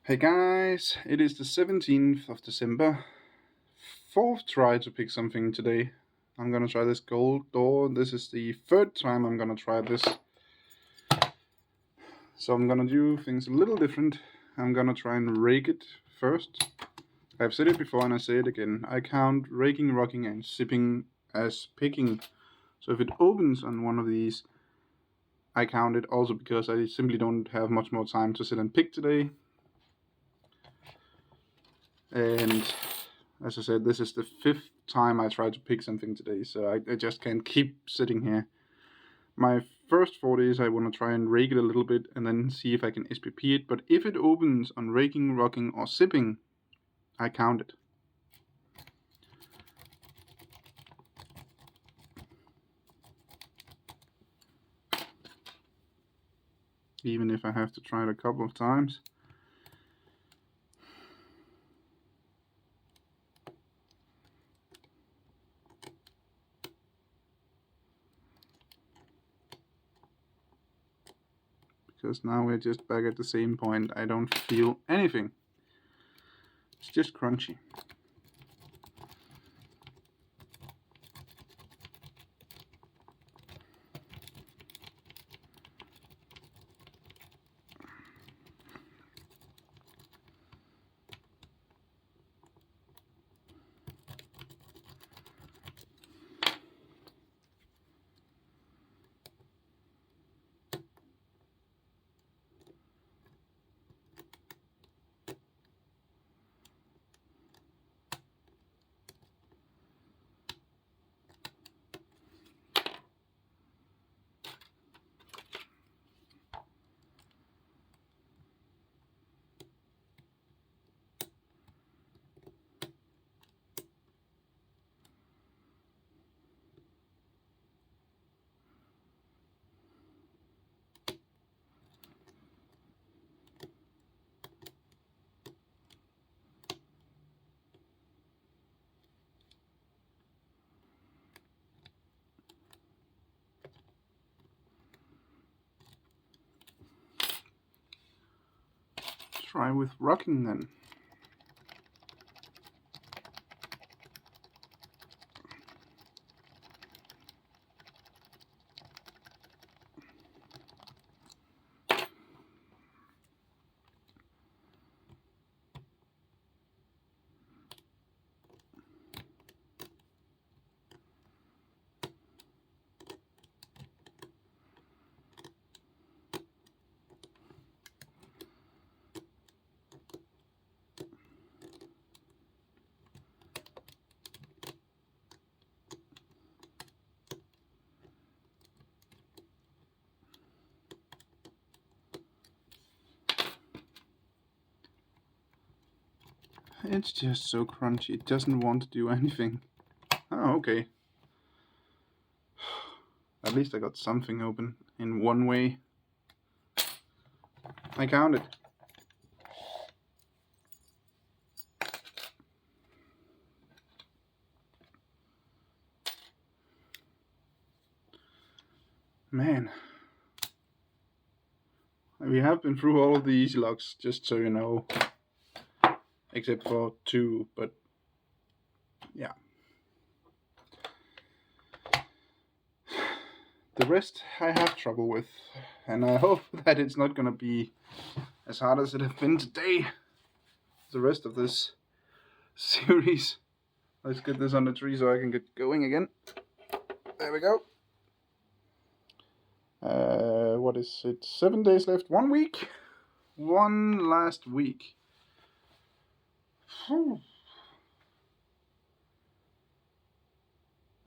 Hey guys, it is the 17th of December. Fourth try to pick something today. I'm gonna try this gold door. This is the third time I'm gonna try this. So I'm gonna do things a little different. I'm gonna try and rake it first. I've said it before and I say it again. I count raking, rocking and sipping as picking. So if it opens on one of these, I count it also because I simply don't have much more time to sit and pick today. And as I said, this is the fifth time I try to pick something today, so I just can't keep sitting here. My first thought is I want to try and rake it a little bit and then see if I can SPP it, but if it opens on raking, rocking or sipping, I count it. Even if I have to try it a couple of times. Because now we're just back at the same point. I don't feel anything. It's just crunchy. Try with rocking then. It's just so crunchy, it doesn't want to do anything. Oh, okay. At least I got something open in one way. I counted. Man. We have been through all of the easy locks, just so you know. Except for two, but yeah. The rest I have trouble with, and I hope that it's not gonna be as hard as it has been today. The rest of this series. Let's get this on the tree so I can get going again. There we go. What is it? 7 days left. 1 week? One last week.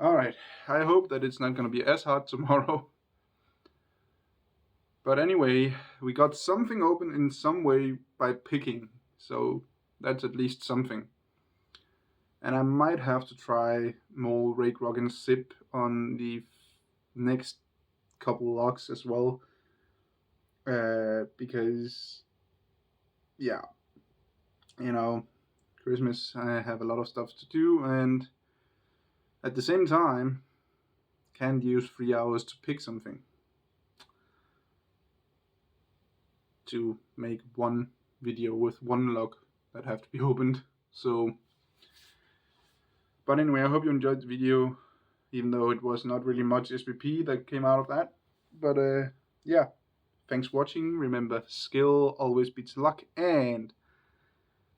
Alright, I hope that it's not gonna be as hard tomorrow. But anyway, we got something open in some way by picking, so that's at least something. And I might have to try more rake, rock and sip on the next couple locks as well. Because, yeah, you know, Christmas, I have a lot of stuff to do, and at the same time, can't use 3 hours to pick something. To make one video with one lock that have to be opened. So, but anyway, I hope you enjoyed the video, even though it was not really much SPP that came out of that. But yeah, thanks for watching. Remember, skill always beats luck, and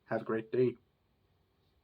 have a great day.